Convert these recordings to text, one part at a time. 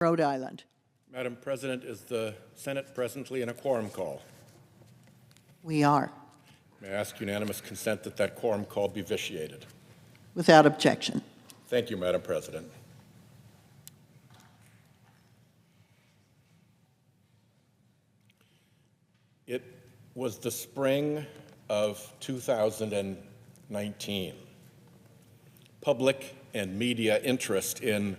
Rhode Island. Madam President, is the Senate presently in a quorum call? We are. May I ask unanimous consent that that quorum call be vitiated? Without objection. Thank you, Madam President. It was the spring of 2019. Public and media interest in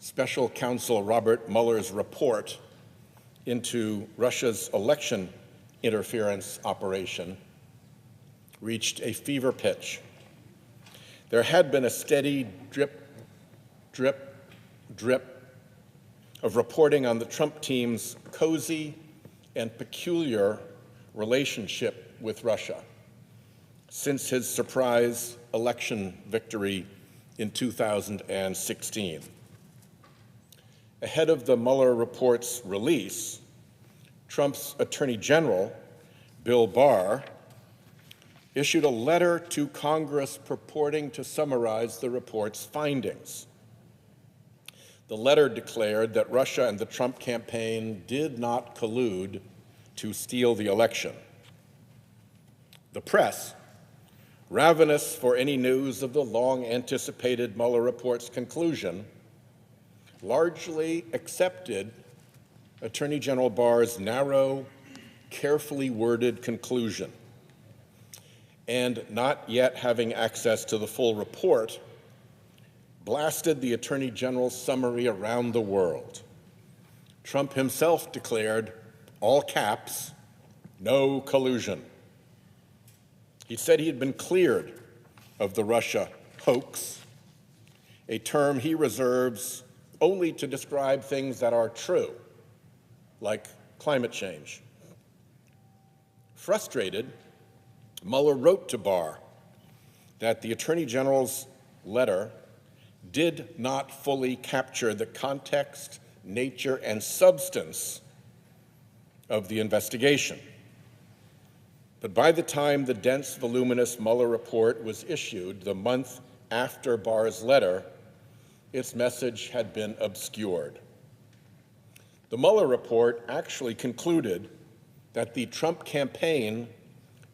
Special Counsel Robert Mueller's report into Russia's election interference operation reached a fever pitch. There had been a steady drip, drip, drip of reporting on the Trump team's cozy and peculiar relationship with Russia since his surprise election victory in 2016. Ahead of the Mueller report's release, Trump's Attorney General, Bill Barr, issued a letter to Congress purporting to summarize the report's findings. The letter declared that Russia and the Trump campaign did not collude to steal the election. The press, ravenous for any news of the long-anticipated Mueller report's conclusion, largely accepted Attorney General Barr's narrow, carefully worded conclusion, and not yet having access to the full report, blasted the Attorney General's summary around the world. Trump himself declared, all caps, no collusion. He said he had been cleared of the Russia hoax, a term he reserves only to describe things that are true, like climate change. Frustrated, Mueller wrote to Barr that the Attorney General's letter did not fully capture the context, nature, and substance of the investigation. But by the time the dense, voluminous Mueller report was issued, the month after Barr's letter, its message had been obscured. The Mueller report actually concluded that the Trump campaign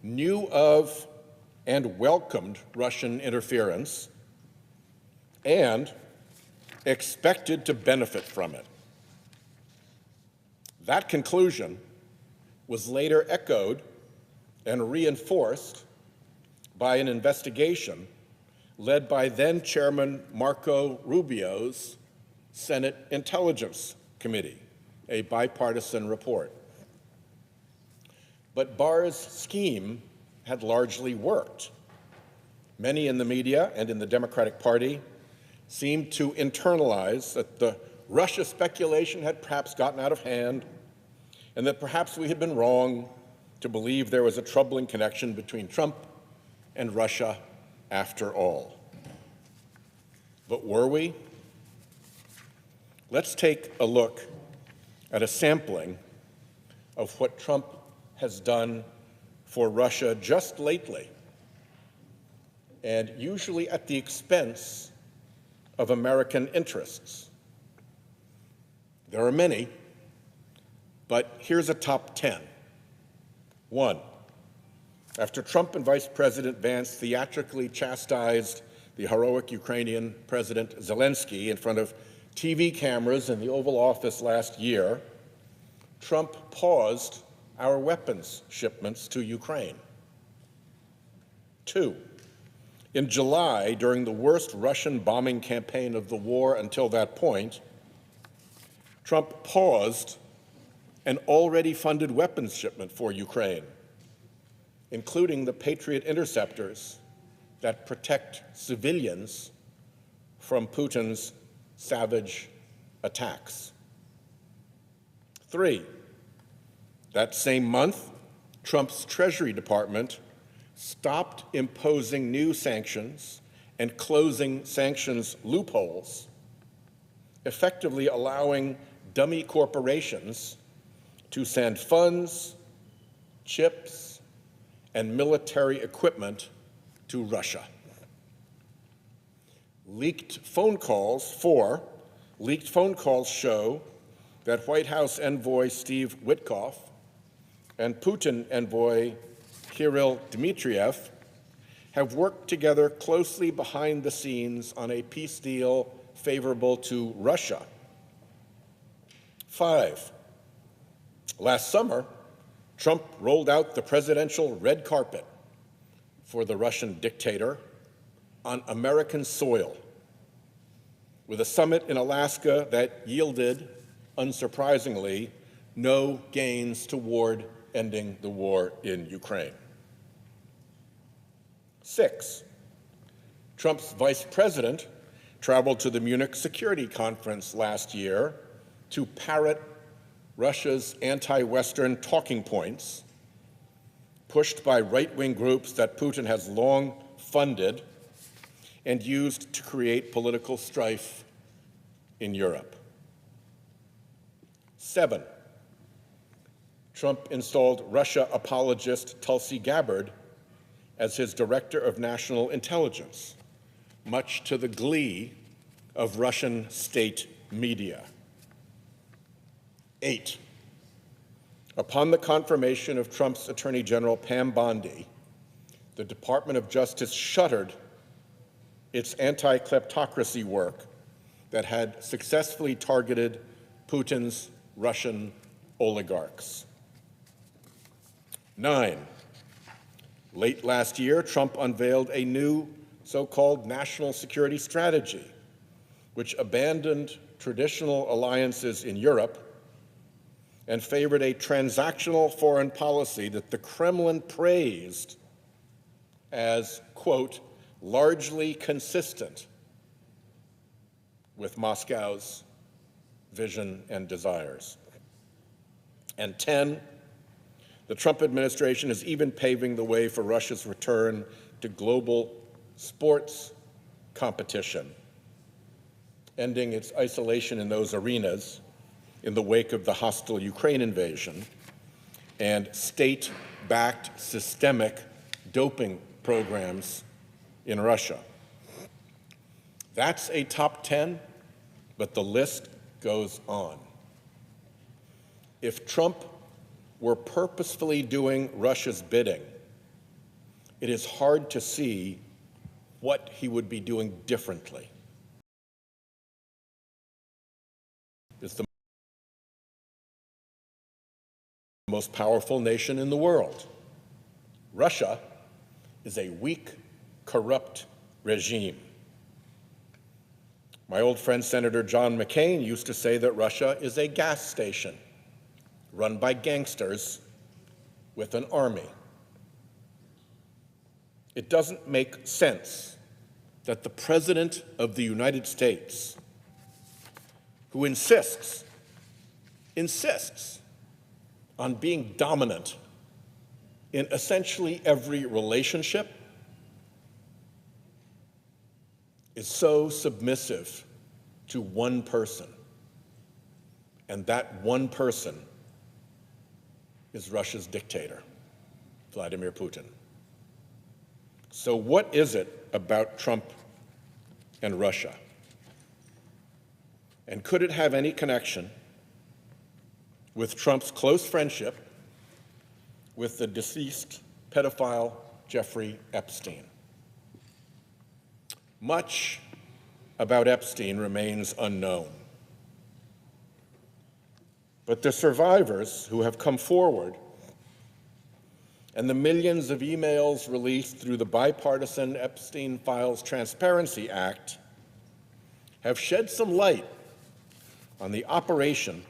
knew of and welcomed Russian interference and expected to benefit from it. That conclusion was later echoed and reinforced by an investigation led by then-Chairman Marco Rubio's Senate Intelligence Committee, a bipartisan report. But Barr's scheme had largely worked. Many in the media and in the Democratic Party seemed to internalize that the Russia speculation had perhaps gotten out of hand and that perhaps we had been wrong to believe there was a troubling connection between Trump and Russia after all. But were we? Let's take a look at a sampling of what Trump has done for Russia just lately, and usually at the expense of American interests. There are many, but here's a top 10. 1, after Trump and Vice President Vance theatrically chastised the heroic Ukrainian President Zelensky in front of TV cameras in the Oval Office last year, Trump paused our weapons shipments to Ukraine. 2, in July, during the worst Russian bombing campaign of the war until that point, Trump paused an already funded weapons shipment for Ukraine, including the Patriot interceptors that protect civilians from Putin's savage attacks. 3, that same month, Trump's Treasury Department stopped imposing new sanctions and closing sanctions loopholes, effectively allowing dummy corporations to send funds, chips, and military equipment to Russia. Leaked phone calls for Leaked phone calls show that White House envoy Steve Witkoff and Putin envoy Kirill Dmitriev have worked together closely behind the scenes on a peace deal favorable to Russia. 5, last summer, Trump rolled out the presidential red carpet for the Russian dictator on American soil, with a summit in Alaska that yielded, unsurprisingly, no gains toward ending the war in Ukraine. 6, Trump's vice president traveled to the Munich Security Conference last year to parrot Russia's anti-Western talking points, pushed by right-wing groups that Putin has long funded and used to create political strife in Europe. 7, Trump installed Russia apologist Tulsi Gabbard as his director of national intelligence, much to the glee of Russian state media. 8, upon the confirmation of Trump's Attorney General Pam Bondi, the Department of Justice shuttered its anti-kleptocracy work that had successfully targeted Putin's Russian oligarchs. 9, late last year, Trump unveiled a new so-called national security strategy, which abandoned traditional alliances in Europe and favored a transactional foreign policy that the Kremlin praised as, quote, largely consistent with Moscow's vision and desires. And 10, the Trump administration is even paving the way for Russia's return to global sports competition, ending its isolation in those arenas in the wake of the hostile Ukraine invasion and state-backed systemic doping programs in Russia. That's a top 10, but the list goes on. If Trump were purposefully doing Russia's bidding, it is hard to see what he would be doing differently. It's the most powerful nation in the world. Russia is a weak, corrupt regime. My old friend Senator John McCain used to say that Russia is a gas station run by gangsters with an army. It doesn't make sense that the President of the United States, who insists on being dominant in essentially every relationship, is so submissive to one person, and that one person is Russia's dictator, Vladimir Putin. So what is it about Trump and Russia? And could it have any connection with Trump's close friendship with the deceased pedophile Jeffrey Epstein? Much about Epstein remains unknown. But the survivors who have come forward and the millions of emails released through the bipartisan Epstein Files Transparency Act have shed some light on the operation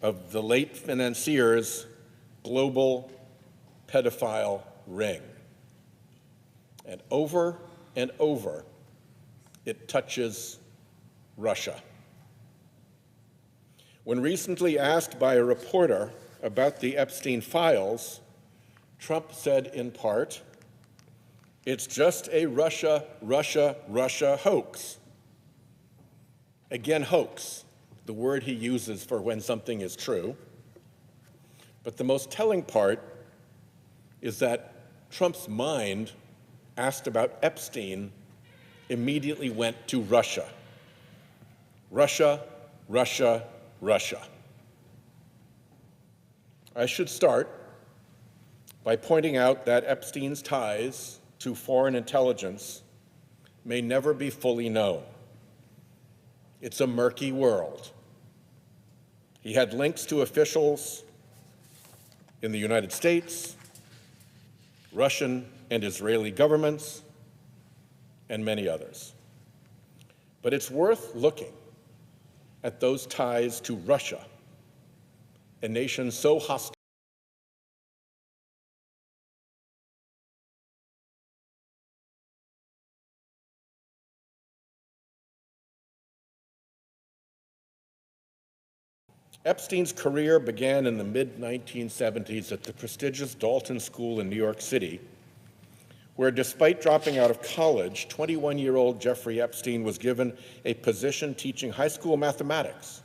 of the late financier's global pedophile ring. And over, it touches Russia. When recently asked by a reporter about the Epstein files, Trump said in part, "It's just a Russia hoax." Again, hoax, the word he uses for when something is true. But the most telling part is that Trump's mind, asked about Epstein, immediately went to Russia. Russia, Russia, Russia. I should start by pointing out that Epstein's ties to foreign intelligence may never be fully known. It's a murky world. He had links to officials in the United States, Russian and Israeli governments, and many others. But it's worth looking at those ties to Russia, a nation so hostile. Epstein's career began in the mid-1970s at the prestigious Dalton School in New York City, where despite dropping out of college, 21-year-old Jeffrey Epstein was given a position teaching high school mathematics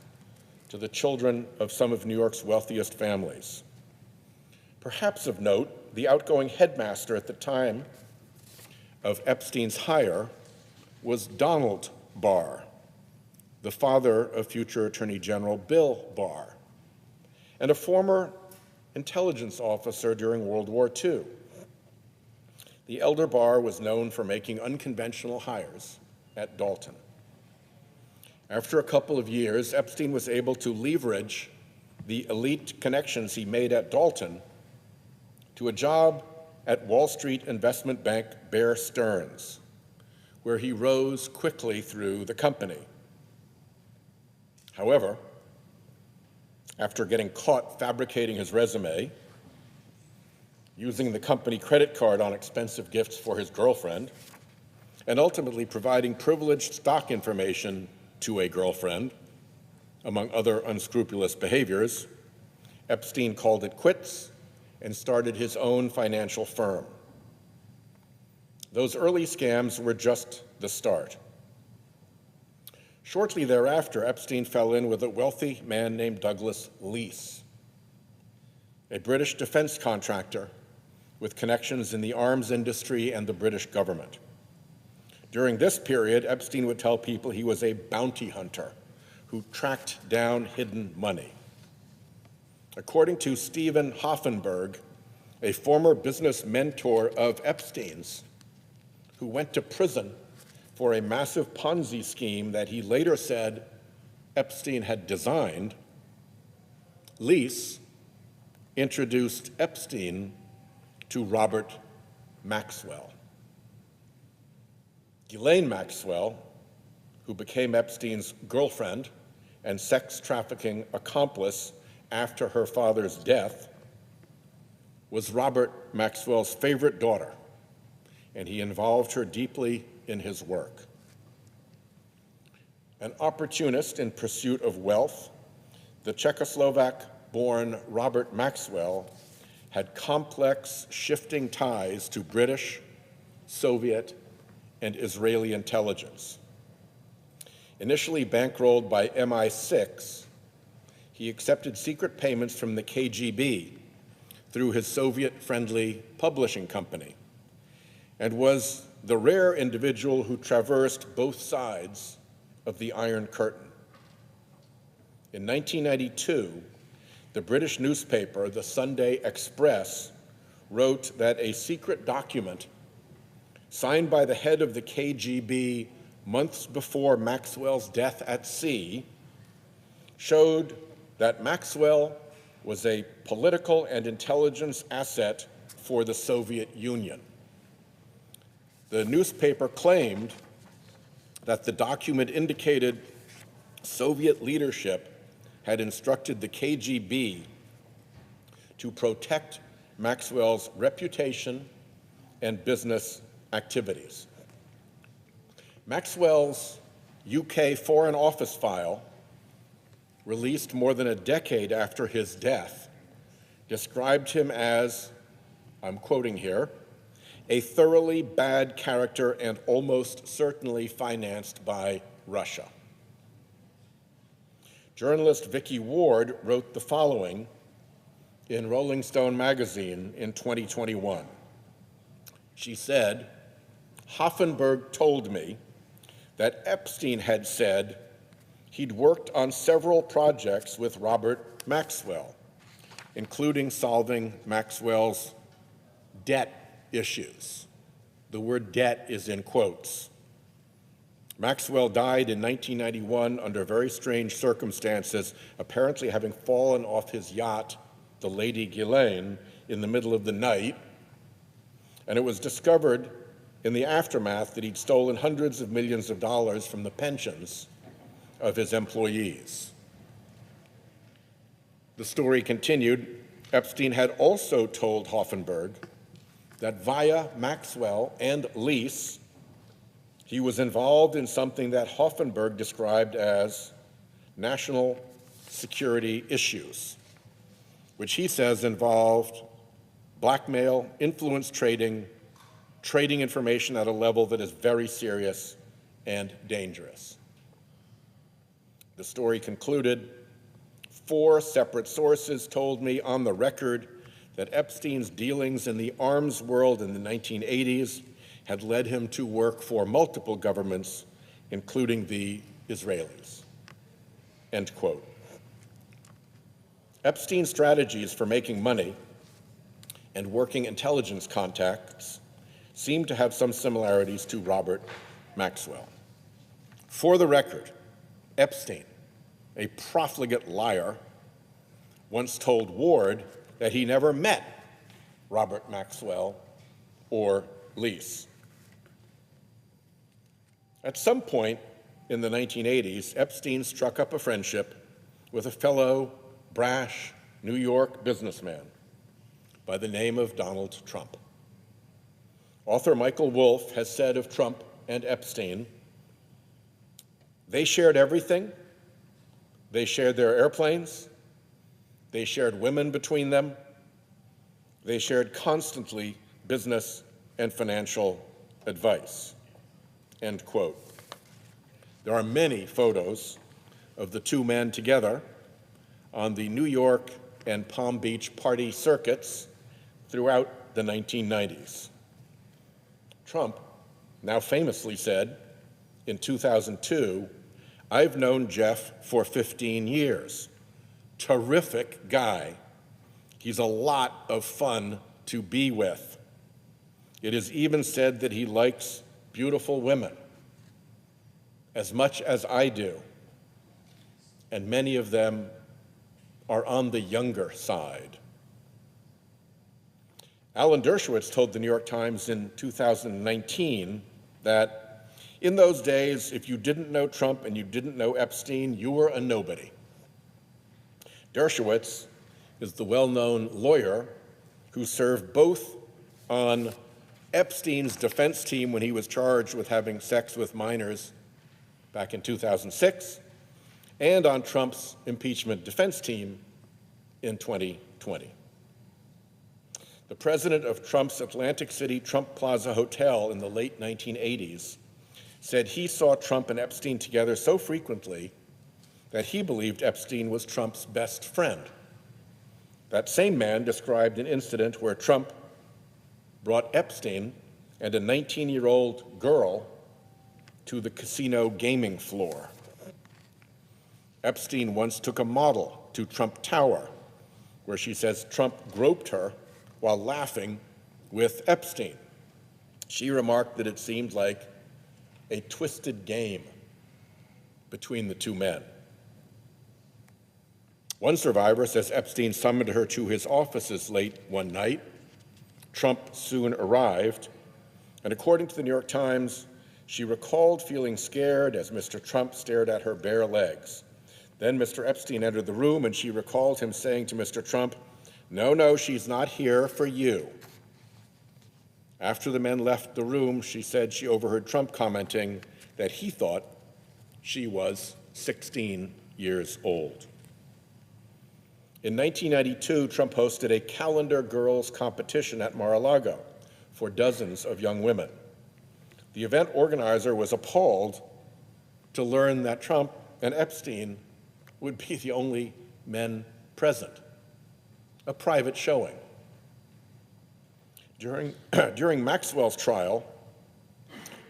to the children of some of New York's wealthiest families. Perhaps of note, the outgoing headmaster at the time of Epstein's hire was Donald Barr, the father of future Attorney General Bill Barr, and a former intelligence officer during World War II. The elder Barr was known for making unconventional hires at Dalton. After a couple of years, Epstein was able to leverage the elite connections he made at Dalton to a job at Wall Street investment bank Bear Stearns, where he rose quickly through the company. However, after getting caught fabricating his resume, using the company credit card on expensive gifts for his girlfriend, and ultimately providing privileged stock information to a girlfriend, among other unscrupulous behaviors, Epstein called it quits and started his own financial firm. Those early scams were just the start. Shortly thereafter, Epstein fell in with a wealthy man named Douglas Leese, a British defense contractor with connections in the arms industry and the British government. During this period, Epstein would tell people he was a bounty hunter who tracked down hidden money. According to Stephen Hoffenberg, a former business mentor of Epstein's, who went to prison for a massive Ponzi scheme that he later said Epstein had designed, Leese introduced Epstein to Robert Maxwell. Ghislaine Maxwell, who became Epstein's girlfriend and sex trafficking accomplice after her father's death, was Robert Maxwell's favorite daughter, and he involved her deeply in his work. An opportunist in pursuit of wealth, the Czechoslovak-born Robert Maxwell had complex, shifting ties to British, Soviet, and Israeli intelligence. Initially bankrolled by MI6, he accepted secret payments from the KGB through his Soviet-friendly publishing company, and was the rare individual who traversed both sides of the Iron Curtain. In 1992, the British newspaper, the Sunday Express, wrote that a secret document signed by the head of the KGB months before Maxwell's death at sea showed that Maxwell was a political and intelligence asset for the Soviet Union. The newspaper claimed that the document indicated Soviet leadership had instructed the KGB to protect Maxwell's reputation and business activities. Maxwell's UK Foreign Office file, released more than a decade after his death, described him as, I'm quoting here, a thoroughly bad character and almost certainly financed by Russia. Journalist Vicky Ward wrote the following in Rolling Stone magazine in 2021. She said, "Hoffenberg told me that Epstein had said he'd worked on several projects with Robert Maxwell, including solving Maxwell's debt issues. The word debt is in quotes. Maxwell died in 1991 under very strange circumstances, apparently having fallen off his yacht, the Lady Ghislaine, in the middle of the night, and it was discovered in the aftermath that he'd stolen hundreds of millions of dollars from the pensions of his employees. The story continued. Epstein had also told Hoffenberg that via Maxwell and Lease, he was involved in something that Hoffenberg described as national security issues, which he says involved blackmail, influence trading, trading information at a level that is very serious and dangerous. The story concluded, 4 separate sources told me on the record that Epstein's dealings in the arms world in the 1980s had led him to work for multiple governments, including the Israelis. End quote. Epstein's strategies for making money and working intelligence contacts seem to have some similarities to Robert Maxwell. For the record, Epstein, a profligate liar, once told Ward that he never met Robert Maxwell or Lease. At some point in the 1980s, Epstein struck up a friendship with a fellow brash New York businessman by the name of Donald Trump. Author Michael Wolff has said of Trump and Epstein, they shared everything. They shared their airplanes. They shared women between them. They shared constantly business and financial advice. End quote. There are many photos of the two men together on the New York and Palm Beach party circuits throughout the 1990s. Trump now famously said in 2002, "I've known Jeff for 15 years. Terrific guy. He's a lot of fun to be with. It is even said that he likes beautiful women as much as I do, and many of them are on the younger side." Alan Dershowitz told the New York Times in 2019 that in those days, if you didn't know Trump and you didn't know Epstein, you were a nobody. Dershowitz is the well-known lawyer who served both on Epstein's defense team when he was charged with having sex with minors back in 2006, and on Trump's impeachment defense team in 2020. The president of Trump's Atlantic City Trump Plaza Hotel in the late 1980s said he saw Trump and Epstein together so frequently that he believed Epstein was Trump's best friend. That same man described an incident where Trump brought Epstein and a 19-year-old girl to the casino gaming floor. Epstein once took a model to Trump Tower, where she says Trump groped her while laughing with Epstein. She remarked that it seemed like a twisted game between the two men. One survivor says Epstein summoned her to his offices late one night. Trump soon arrived, and according to the New York Times, she recalled feeling scared as Mr. Trump stared at her bare legs. Then Mr. Epstein entered the room, and she recalled him saying to Mr. Trump, "No, she's not here for you." After the men left the room, she said she overheard Trump commenting that he thought she was 16 years old. In 1992, Trump hosted a calendar girls competition at Mar-a-Lago for dozens of young women. The event organizer was appalled to learn that Trump and Epstein would be the only men present, a private showing. During Maxwell's trial,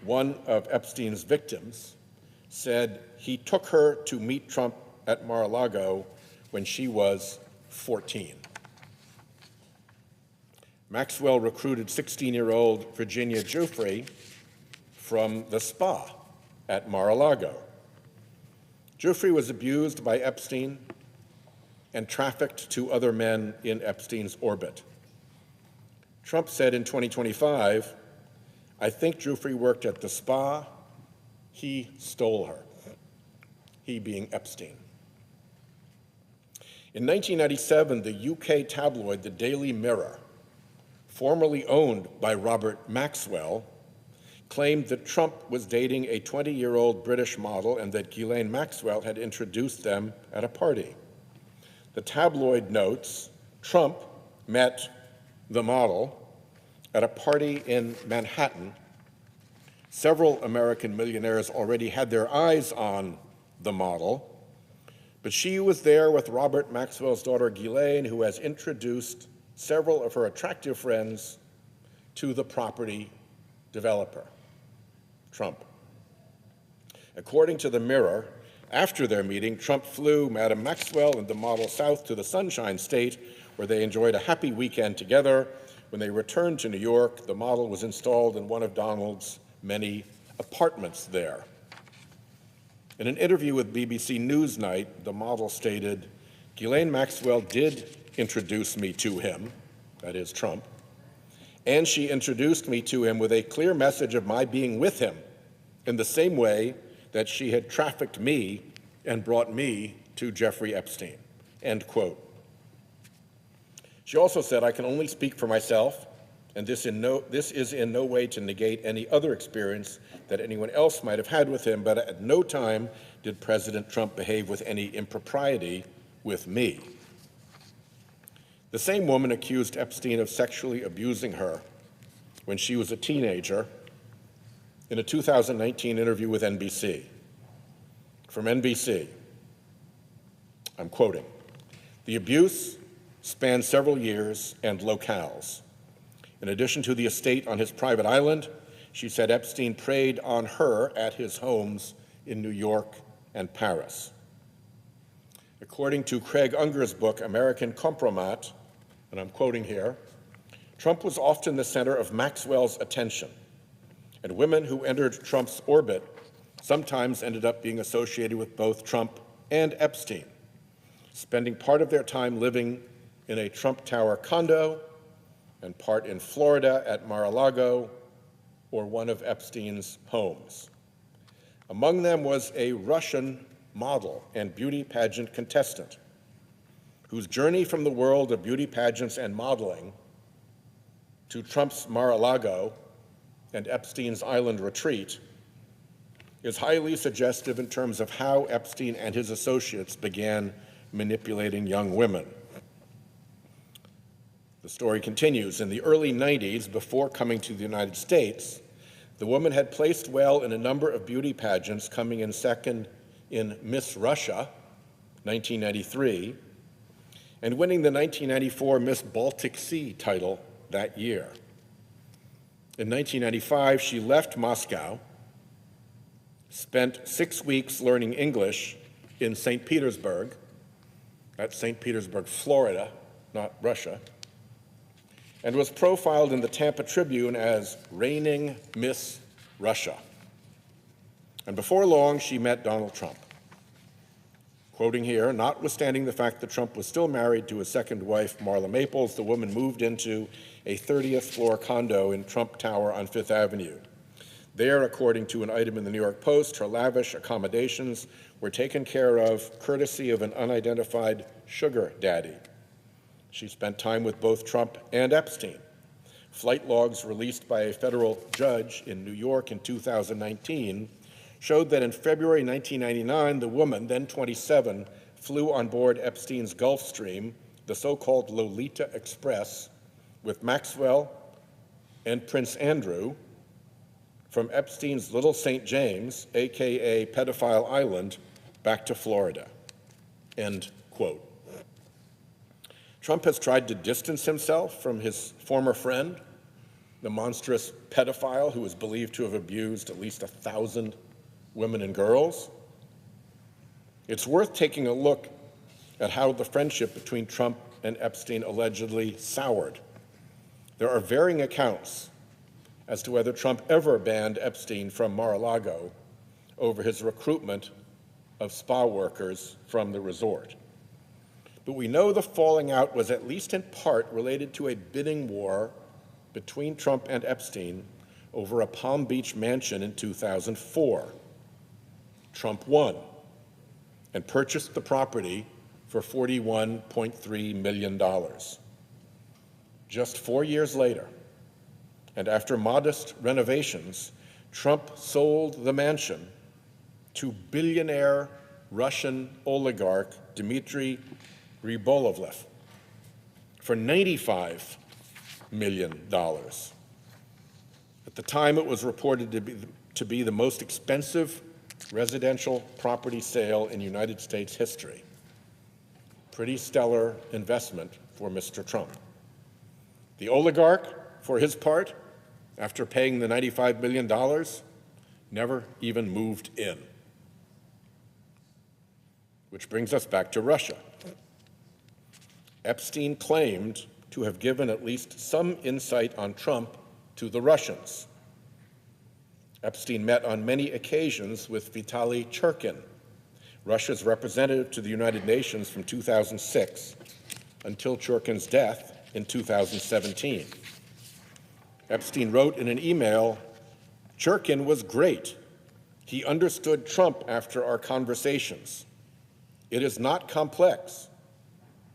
one of Epstein's victims said he took her to meet Trump at Mar-a-Lago when she was 14. Maxwell recruited 16-year-old Virginia Giuffre from the spa at Mar-a-Lago. Giuffre was abused by Epstein and trafficked to other men in Epstein's orbit. Trump said in 2025, "I think Giuffre worked at the spa. He stole her," he being Epstein. In 1997, the UK tabloid The Daily Mirror, formerly owned by Robert Maxwell, claimed that Trump was dating a 20-year-old British model and that Ghislaine Maxwell had introduced them at a party. The tabloid notes Trump met the model at a party in Manhattan. Several American millionaires already had their eyes on the model, but she was there with Robert Maxwell's daughter Ghislaine, who has introduced several of her attractive friends to the property developer, Trump. According to the Mirror, after their meeting, Trump flew Madam Maxwell and the model south to the Sunshine State, where they enjoyed a happy weekend together. When they returned to New York, the model was installed in one of Donald's many apartments there. In an interview with BBC Newsnight, the model stated, "Ghislaine Maxwell did introduce me to him," that is Trump, "and she introduced me to him with a clear message of my being with him in the same way that she had trafficked me and brought me to Jeffrey Epstein," end quote. She also said, "I can only speak for myself, and this is in no way to negate any other experience that anyone else might have had with him, but at no time did President Trump behave with any impropriety with me." The same woman accused Epstein of sexually abusing her when she was a teenager in a 2019 interview with NBC. From NBC, I'm quoting, "The abuse spanned several years and locales. In addition to the estate on his private island, she said Epstein preyed on her at his homes in New York and Paris." According to Craig Unger's book, American Compromat, and I'm quoting here, "Trump was often the center of Maxwell's attention, and women who entered Trump's orbit sometimes ended up being associated with both Trump and Epstein, spending part of their time living in a Trump Tower condo and part in Florida at Mar-a-Lago or one of Epstein's homes. Among them was a Russian model and beauty pageant contestant whose journey from the world of beauty pageants and modeling to Trump's Mar-a-Lago and Epstein's island retreat is highly suggestive in terms of how Epstein and his associates began manipulating young women." The story continues. In the early 90s, before coming to the United States, the woman had placed well in a number of beauty pageants, coming in second in Miss Russia, 1993, and winning the 1994 Miss Baltic Sea title that year. In 1995, she left Moscow, spent 6 weeks learning English in St. Petersburg, that's St. Petersburg, Florida, not Russia, and was profiled in the Tampa Tribune as reigning Miss Russia. And before long, she met Donald Trump. Quoting here, "Notwithstanding the fact that Trump was still married to his second wife, Marla Maples, the woman moved into a 30th floor condo in Trump Tower on Fifth Avenue. There, according to an item in the New York Post, her lavish accommodations were taken care of courtesy of an unidentified sugar daddy. She spent time with both Trump and Epstein. Flight logs released by a federal judge in New York in 2019 showed that in February 1999, the woman, then 27, flew on board Epstein's Gulfstream, the so-called Lolita Express, with Maxwell and Prince Andrew from Epstein's Little St. James, AKA Pedophile Island, back to Florida." End quote. Trump has tried to distance himself from his former friend, the monstrous pedophile who is believed to have abused at least 1,000 women and girls. It's worth taking a look at how the friendship between Trump and Epstein allegedly soured. There are varying accounts as to whether Trump ever banned Epstein from Mar-a-Lago over his recruitment of spa workers from the resort. But we know the falling out was at least in part related to a bidding war between Trump and Epstein over a Palm Beach mansion in 2004. Trump won and purchased the property for $41.3 million. Just 4 years later, and after modest renovations, Trump sold the mansion to billionaire Russian oligarch Dmitry Rybolovlev for $95 million. At the time, it was reported to be the most expensive residential property sale in United States history. Pretty stellar investment for Mr. Trump. The oligarch, for his part, after paying the $95 million, never even moved in. Which brings us back to Russia. Epstein claimed to have given at least some insight on Trump to the Russians. Epstein met on many occasions with Vitaly Churkin, Russia's representative to the United Nations from 2006 until Churkin's death in 2017. Epstein wrote in an email, "Churkin was great. He understood Trump after our conversations. It is not complex.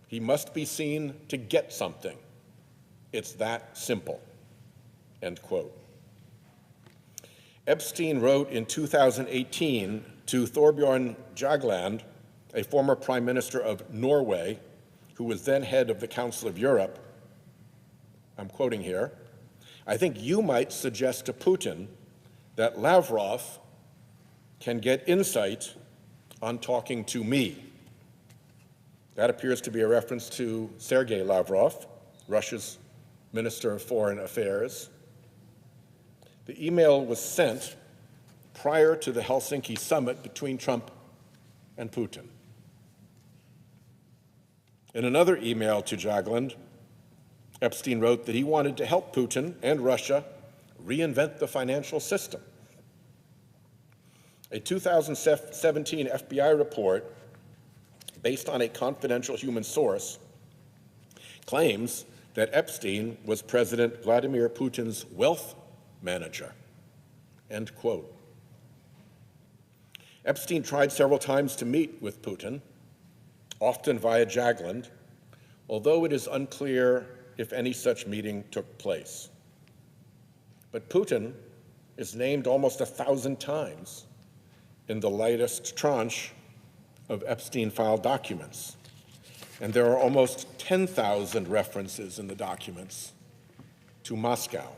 He must be seen to get something. It's that simple." End quote. Epstein wrote in 2018 to Thorbjørn Jagland, a former prime minister of Norway, who was then head of the Council of Europe, I'm quoting here, "I think you might suggest to Putin that Lavrov can get insight on talking to me." That appears to be a reference to Sergei Lavrov, Russia's Minister of Foreign Affairs. The email was sent prior to the Helsinki summit between Trump and Putin. In another email to Jagland, Epstein wrote that he wanted to help Putin and Russia reinvent the financial system. A 2017 FBI report, based on a confidential human source, claims that Epstein was President Vladimir Putin's wealth manager. End quote. Epstein tried several times to meet with Putin, often via Jagland, although it is unclear if any such meeting took place. But Putin is named almost 1,000 times in the latest tranche of Epstein file documents, and there are almost 10,000 references in the documents to Moscow.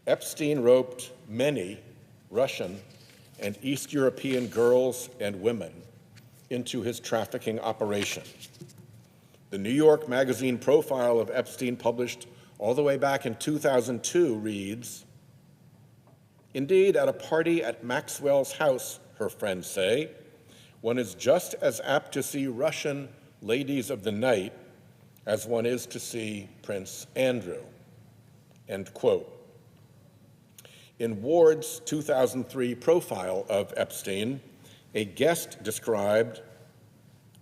Epstein roped many Russian and East European girls and women into his trafficking operation. The New York Magazine profile of Epstein, published all the way back in 2002, reads, "Indeed, at a party at Maxwell's house, her friends say, one is just as apt to see Russian ladies of the night as one is to see Prince Andrew." End quote. In Ward's 2003 profile of Epstein, a guest described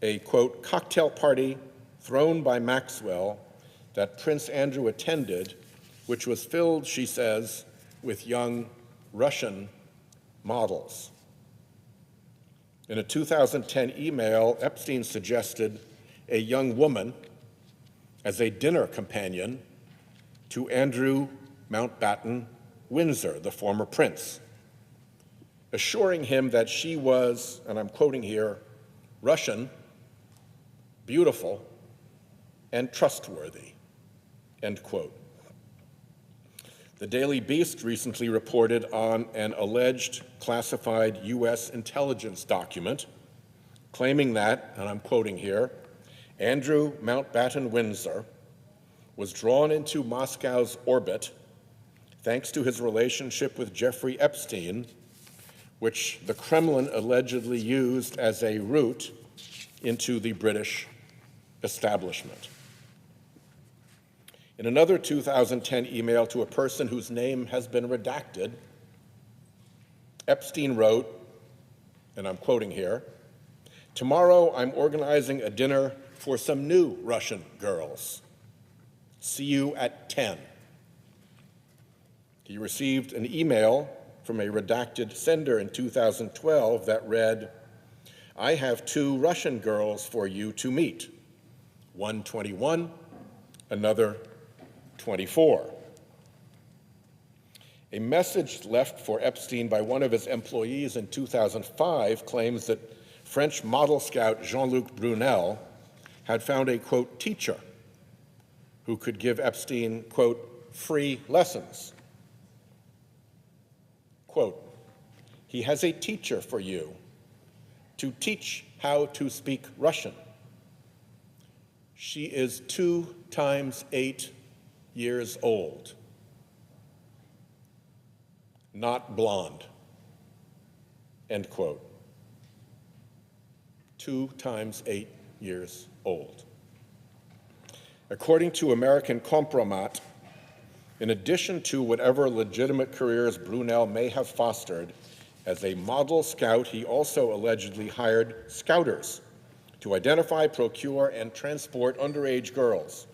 a, quote, "cocktail party thrown by Maxwell that Prince Andrew attended, which was filled," she says, "with young Russian models." In a 2010 email, Epstein suggested a young woman as a dinner companion to Andrew Mountbatten Windsor, the former prince, assuring him that she was, and I'm quoting here, "Russian, beautiful, and trustworthy," end quote. The Daily Beast recently reported on an alleged classified U.S. intelligence document claiming that, and I'm quoting here, Andrew Mountbatten Windsor was drawn into Moscow's orbit thanks to his relationship with Jeffrey Epstein which the Kremlin allegedly used as a route into the British establishment. In another 2010 email to a person whose name has been redacted, Epstein wrote, and I'm quoting here, "Tomorrow I'm organizing a dinner for some new Russian girls. See you at 10. He received an email from a redacted sender in 2012 that read, "I have 2 Russian girls for you to meet, one 21, another 24. A message left for Epstein by one of his employees in 2005 claims that French model scout Jean-Luc Brunel had found a, quote, teacher who could give Epstein, quote, free lessons. Quote, he has a teacher for you to teach how to speak Russian. She is 2 times 8 years old, not blonde, end quote. 2 times 8 years old. According to American Compromat, in addition to whatever legitimate careers Brunel may have fostered, as a model scout, he also allegedly hired scouters to identify, procure, and transport underage girls,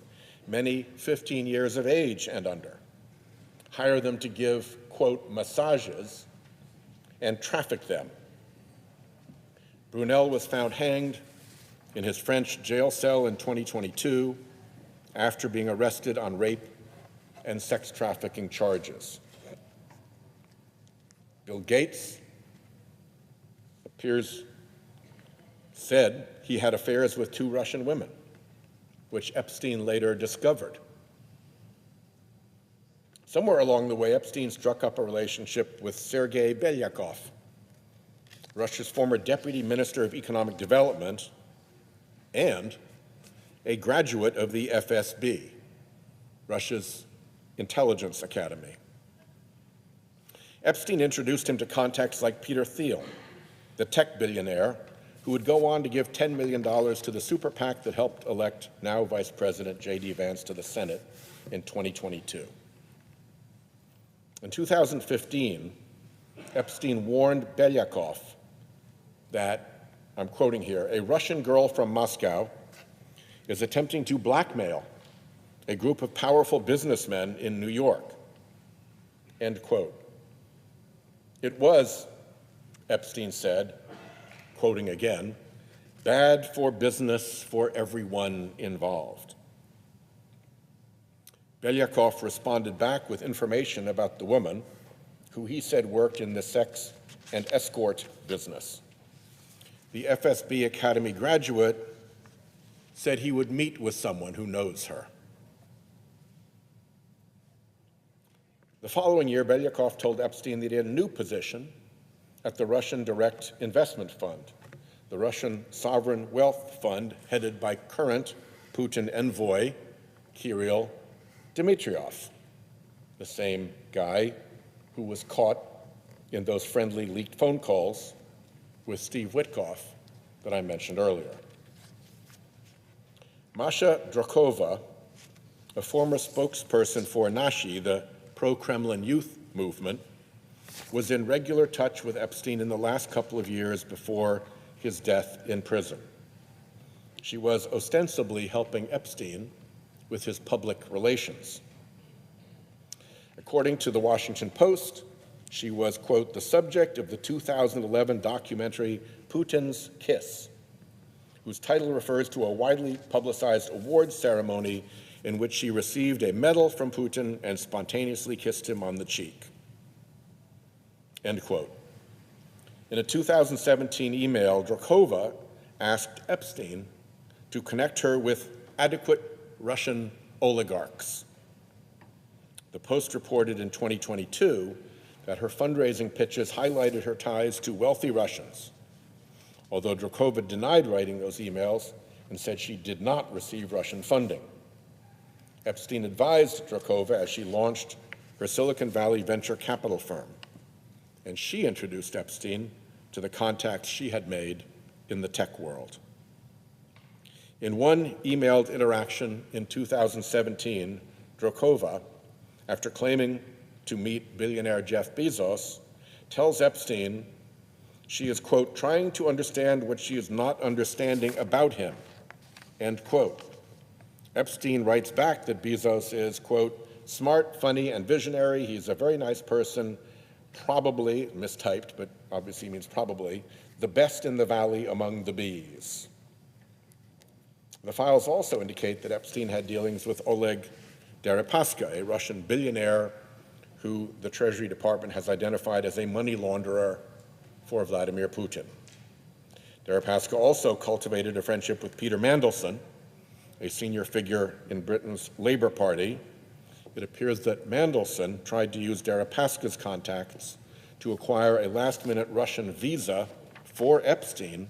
many 15 years of age and under, hire them to give, quote, massages, and traffic them. Brunel was found hanged in his French jail cell in 2022 after being arrested on rape and sex trafficking charges. Bill Gates said he had affairs with 2 Russian women, which Epstein later discovered. Somewhere along the way, Epstein struck up a relationship with Sergei Belyakov, Russia's former deputy minister of economic development and a graduate of the FSB, Russia's intelligence academy. Epstein introduced him to contacts like Peter Thiel, the tech billionaire who would go on to give $10 million to the super PAC that helped elect now Vice President J.D. Vance to the Senate in 2022. In 2015, Epstein warned Belyakov that, I'm quoting here, a Russian girl from Moscow is attempting to blackmail a group of powerful businessmen in New York, end quote. It was, Epstein said, quoting again, bad for business for everyone involved. Belyakov responded back with information about the woman, who he said worked in the sex and escort business. The FSB Academy graduate said he would meet with someone who knows her. The following year, Belyakov told Epstein that he had a new position at the Russian Direct Investment Fund, the Russian Sovereign Wealth Fund headed by current Putin envoy Kirill Dmitriev, the same guy who was caught in those friendly leaked phone calls with Steve Witkoff that I mentioned earlier. Masha Drakova, a former spokesperson for Nashi, the pro-Kremlin youth movement, was in regular touch with Epstein in the last couple of years before his death in prison. She was ostensibly helping Epstein with his public relations. According to the Washington Post, she was, quote, the subject of the 2011 documentary Putin's Kiss, whose title refers to a widely publicized awards ceremony in which she received a medal from Putin and spontaneously kissed him on the cheek, end quote. In a 2017 email, Drakova asked Epstein to connect her with adequate Russian oligarchs. The Post reported in 2022 that her fundraising pitches highlighted her ties to wealthy Russians, although Drakova denied writing those emails and said she did not receive Russian funding. Epstein advised Drakova as she launched her Silicon Valley venture capital firm. and she introduced Epstein to the contacts she had made in the tech world. In one emailed interaction in 2017, Drokova, after claiming to meet billionaire Jeff Bezos, tells Epstein she is, quote, trying to understand what she is not understanding about him, end quote. Epstein writes back that Bezos is, quote, smart, funny, and visionary. He's a very nice person, probably, mistyped, but obviously means probably, the best in the valley among the bees. The files also indicate that Epstein had dealings with Oleg Deripaska, a Russian billionaire who the Treasury Department has identified as a money launderer for Vladimir Putin. Deripaska also cultivated a friendship with Peter Mandelson, a senior figure in Britain's Labour Party. It appears that Mandelson tried to use Deripaska's contacts to acquire a last-minute Russian visa for Epstein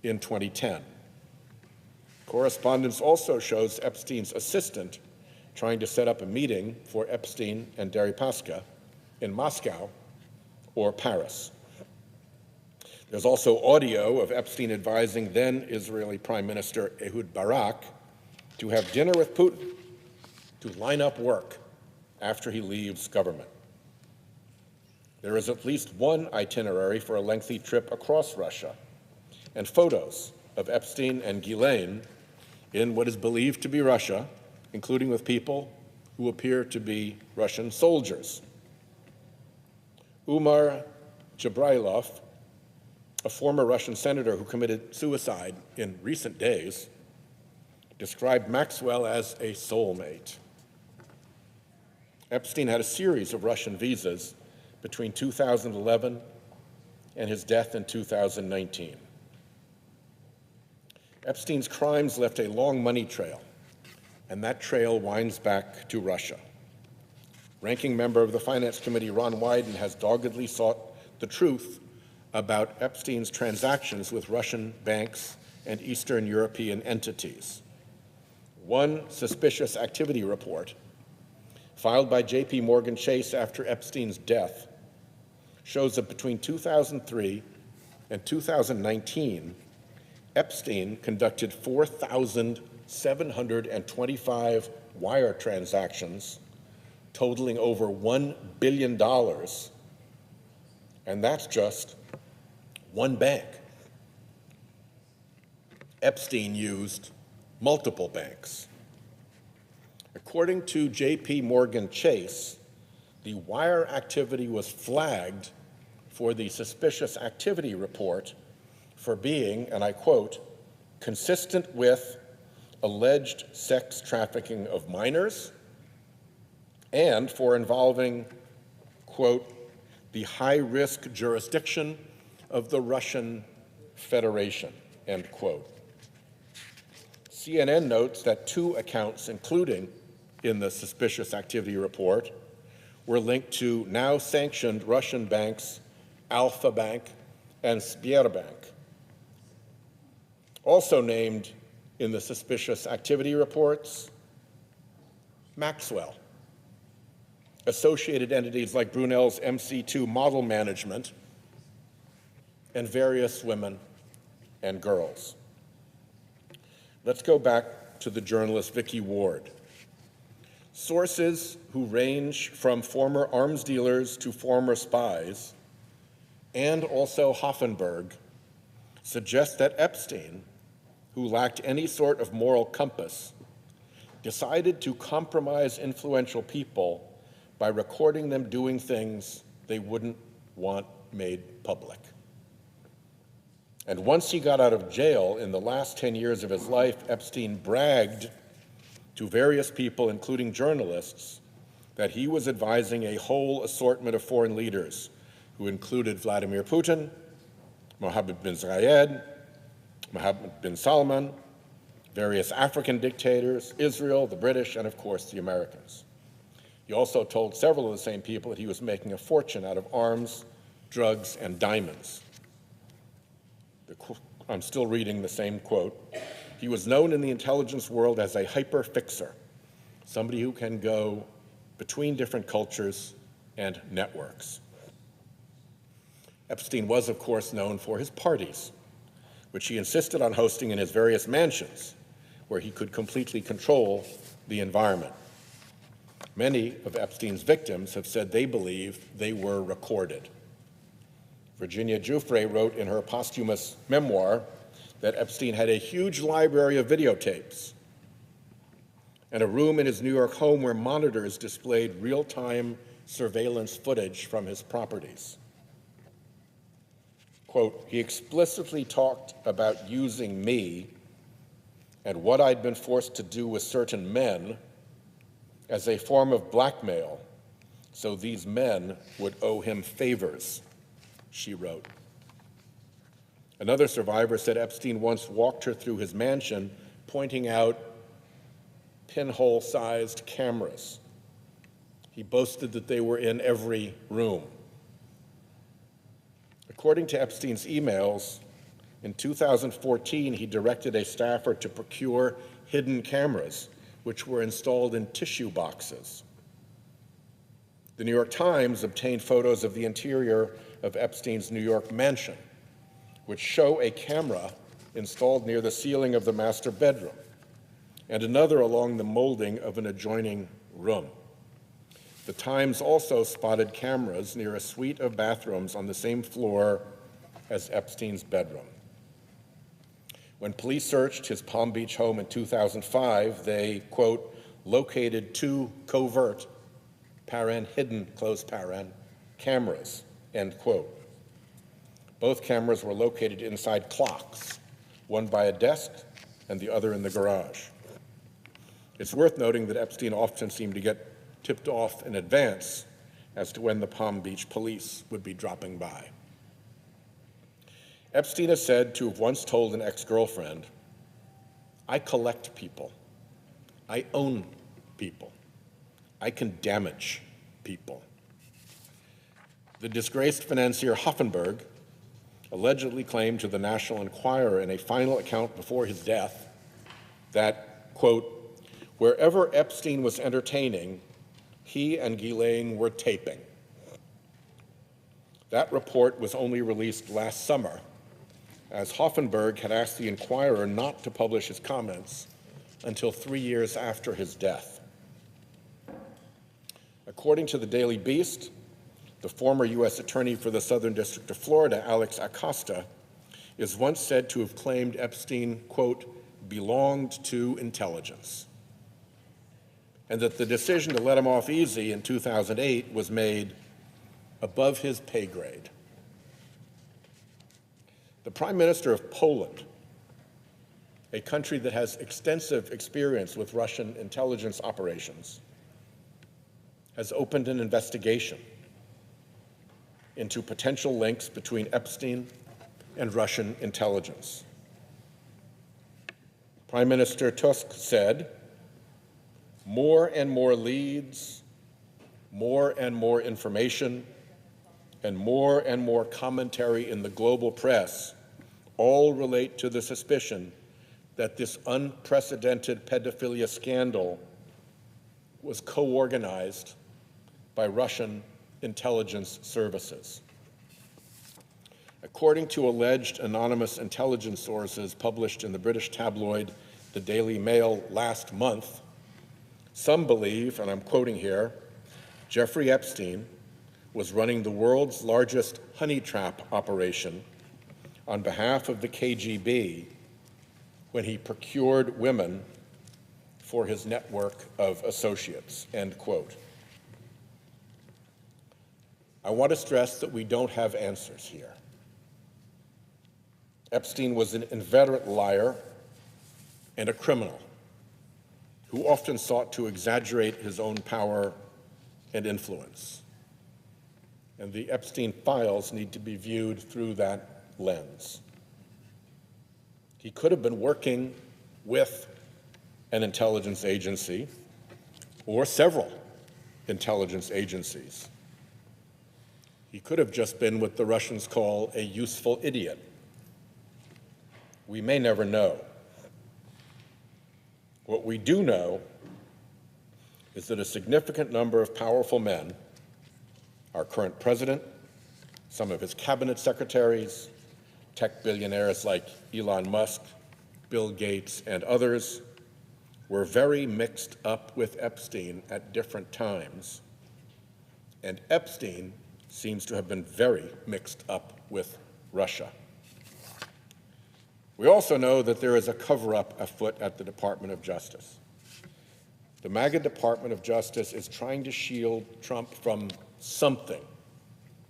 in 2010. Correspondence also shows Epstein's assistant trying to set up a meeting for Epstein and Deripaska in Moscow or Paris. There's also audio of Epstein advising then Israeli Prime Minister Ehud Barak to have dinner with Putin to line up work after he leaves government. There is at least one itinerary for a lengthy trip across Russia and photos of Epstein and Ghislaine in what is believed to be Russia, including with people who appear to be Russian soldiers. Umar Jabrailov, a former Russian senator who committed suicide in recent days, described Maxwell as a soulmate. Epstein had a series of Russian visas between 2011 and his death in 2019. Epstein's crimes left a long money trail, and that trail winds back to Russia. Ranking member of the Finance Committee Ron Wyden has doggedly sought the truth about Epstein's transactions with Russian banks and Eastern European entities. One suspicious activity report, filed by J.P. Morgan Chase after Epstein's death, shows that between 2003 and 2019, Epstein conducted 4,725 wire transactions totaling over $1 billion, and that's just one bank. Epstein used multiple banks. According to J.P. Morgan Chase, the wire activity was flagged for the suspicious activity report for being, and I quote, consistent with alleged sex trafficking of minors and for involving, quote, the high-risk jurisdiction of the Russian Federation, end quote. CNN notes that 2 accounts, including in the suspicious activity report, were linked to now sanctioned Russian banks Alfa Bank and Sberbank. Also named in the suspicious activity reports, Maxwell, associated entities like Brunel's MC2 Model Management, and various women and girls. Let's go back to the journalist Vicky Ward. Sources who range from former arms dealers to former spies, and also Hoffenberg, suggest that Epstein, who lacked any sort of moral compass, decided to compromise influential people by recording them doing things they wouldn't want made public. And once he got out of jail in the last 10 years of his life, Epstein bragged to various people, including journalists, that he was advising a whole assortment of foreign leaders who included Vladimir Putin, Mohammed bin Zayed, Mohammed bin Salman, various African dictators, Israel, the British, and of course the Americans. He also told several of the same people that he was making a fortune out of arms, drugs, and diamonds. I'm still reading the same quote. He was known in the intelligence world as a hyper-fixer, somebody who can go between different cultures and networks. Epstein was, of course, known for his parties, which he insisted on hosting in his various mansions, where he could completely control the environment. Many of Epstein's victims have said they believe they were recorded. Virginia Giuffre wrote in her posthumous memoir that Epstein had a huge library of videotapes and a room in his New York home where monitors displayed real-time surveillance footage from his properties. Quote, he explicitly talked about using me and what I'd been forced to do with certain men as a form of blackmail, so these men would owe him favors, she wrote. Another survivor said Epstein once walked her through his mansion, pointing out pinhole-sized cameras. He boasted that they were in every room. According to Epstein's emails, in 2014, he directed a staffer to procure hidden cameras, which were installed in tissue boxes. The New York Times obtained photos of the interior of Epstein's New York mansion, which show a camera installed near the ceiling of the master bedroom and another along the molding of an adjoining room. The Times also spotted cameras near a suite of bathrooms on the same floor as Epstein's bedroom. When police searched his Palm Beach home in 2005, they, quote, located two covert, hidden, close cameras, end quote. Both cameras were located inside clocks, one by a desk and the other in the garage. It's worth noting that Epstein often seemed to get tipped off in advance as to when the Palm Beach police would be dropping by. Epstein is said to have once told an ex-girlfriend, I collect people, I own people, I can damage people. The disgraced financier Hoffenberg allegedly claimed to the National Enquirer in a final account before his death that, quote, wherever Epstein was entertaining, he and Ghislaine were taping. That report was only released last summer, as Hoffenberg had asked the Enquirer not to publish his comments until 3 years after his death. According to the Daily Beast, the former U.S. Attorney for the Southern District of Florida, Alex Acosta, is once said to have claimed Epstein, quote, belonged to intelligence, and that the decision to let him off easy in 2008 was made above his pay grade. The Prime Minister of Poland, a country that has extensive experience with Russian intelligence operations, has opened an investigation into potential links between Epstein and Russian intelligence. Prime Minister Tusk said, more and more leads, more and more information, and more commentary in the global press all relate to the suspicion that this unprecedented pedophilia scandal was co-organized by Russian intelligence services. According to alleged anonymous intelligence sources published in the British tabloid The Daily Mail last month, some believe, and I'm quoting here, Jeffrey Epstein was running the world's largest honey trap operation on behalf of the KGB when he procured women for his network of associates, end quote. I want to stress that we don't have answers here. Epstein was an inveterate liar and a criminal who often sought to exaggerate his own power and influence. And the Epstein files need to be viewed through that lens. He could have been working with an intelligence agency or several intelligence agencies. He could have just been what the Russians call a useful idiot. We may never know. What we do know is that a significant number of powerful men, our current president, some of his cabinet secretaries, tech billionaires like Elon Musk, Bill Gates, and others were very mixed up with Epstein at different times. And Epstein seems to have been very mixed up with Russia. We also know that there is a cover-up afoot at the Department of Justice. The MAGA Department of Justice is trying to shield Trump from something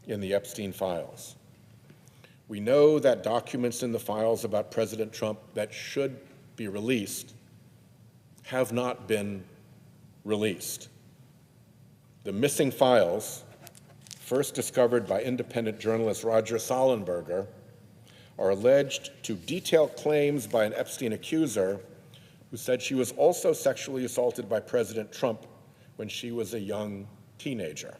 in the Epstein files. We know that documents in the files about President Trump that should be released have not been released. The missing files, first discovered by independent journalist Roger Sollenberger, are alleged to detail claims by an Epstein accuser who said she was also sexually assaulted by President Trump when she was a young teenager.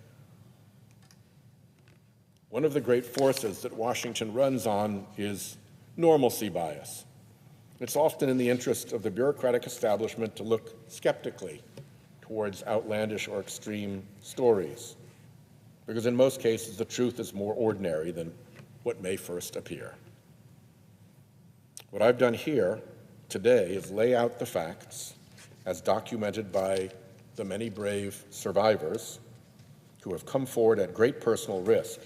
One of the great forces that Washington runs on is normalcy bias. It's often in the interest of the bureaucratic establishment to look skeptically towards outlandish or extreme stories, because in most cases the truth is more ordinary than what may first appear. What I've done here today is lay out the facts as documented by the many brave survivors who have come forward at great personal risk,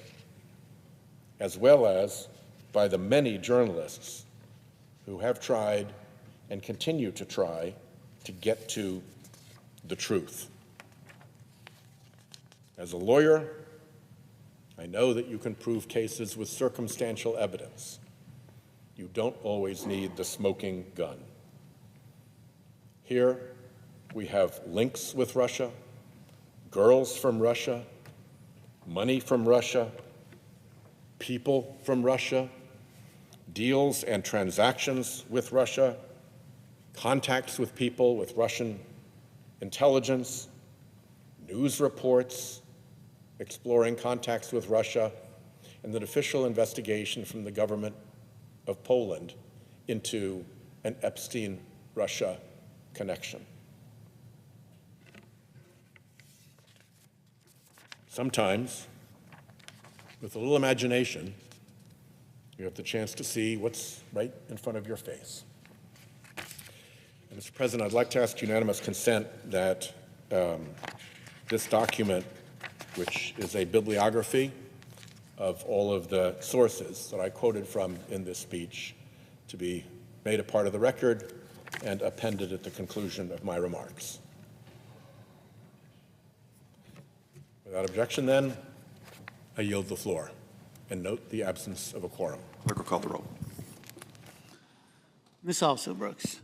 as well as by the many journalists who have tried and continue to try to get to the truth. As a lawyer, I know that you can prove cases with circumstantial evidence. You don't always need the smoking gun. Here, we have links with Russia, girls from Russia, money from Russia, people from Russia, deals and transactions with Russia, contacts with people with Russian intelligence, news reports exploring contacts with Russia, and an official investigation from the government of Poland into an Epstein-Russia connection. Sometimes, with a little imagination, you have the chance to see what's right in front of your face. And Mr. President, I'd like to ask unanimous consent that this document, which is a bibliography of all of the sources that I quoted from in this speech, to be made a part of the record and appended at the conclusion of my remarks. Without objection, then, I yield the floor and note the absence of a quorum. Clerk will call the roll. Ms. Alsop Brooks.